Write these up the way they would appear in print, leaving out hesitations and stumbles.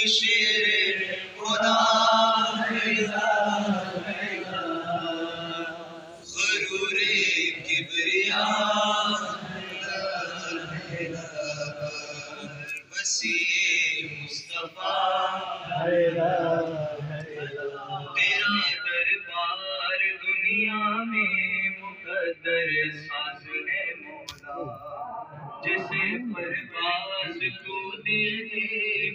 شیر خدا غرور کبریا وسیع مصطفیٰ تیرا دربار دنیا میں مقدر ساز ہے مولا جیسے پرواز تو دے دے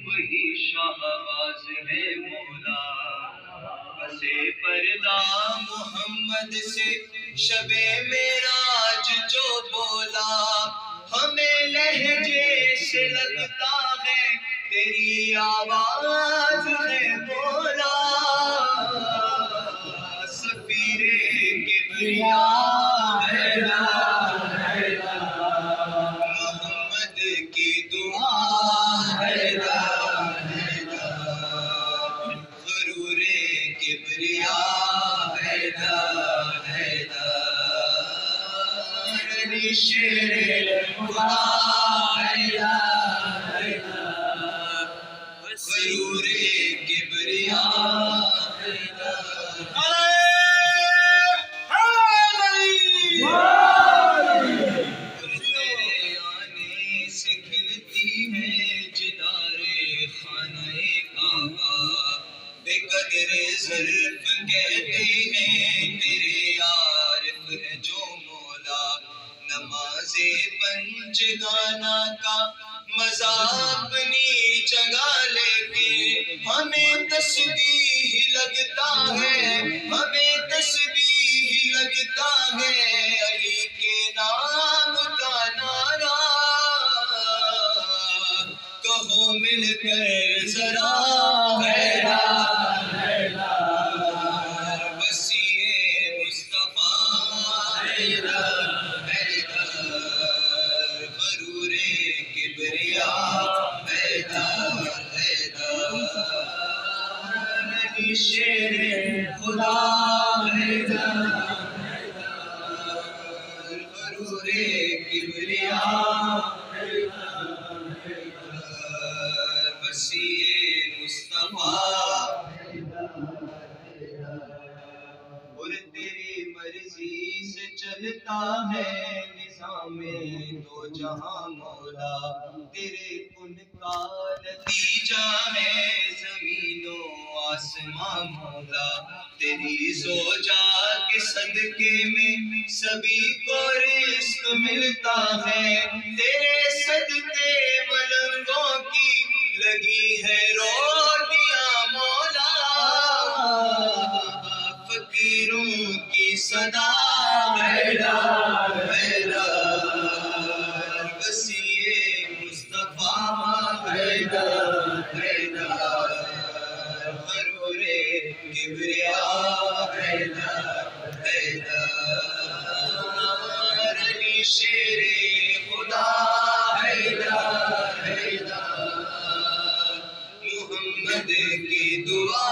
وہی شہباز ہے مولا بسے پردہ محمد سے شب معراج جو بولا ہمیں لہجے سے لگتا ہے تیری آواز ہے مولا سفیر کبریا محمد کی دعا غرور کبریا شیر خدا غرور کبریا ظرف کہتے ہیں تیرے عارف ہے جو مولا نماز پنج گانا کا مزہ اپنی جگہ لے کے ہمیں تسبیح لگتا ہے ہمیں تسبیح لگتا ہے علی کے نام کا نعرہ کہو مل کر ذرا شیر خدا غرور کبریا وسیع مصطفیٰ اور تیری مرضی سے چلتا ہے نظام دو جہاں مولا تیرے کن کا نتیجہ ہے زمین و آسمان مولا تیری زوجہ کے صدقے میں سبھی کو رزق ملتا ہے تیرے صدقے ملنگوں کی لگی ہے روٹیاں مولا فقیروں کی صدا وسیع مصطفیٰ غرور کبریا علی شیر خدا محمد کی دعا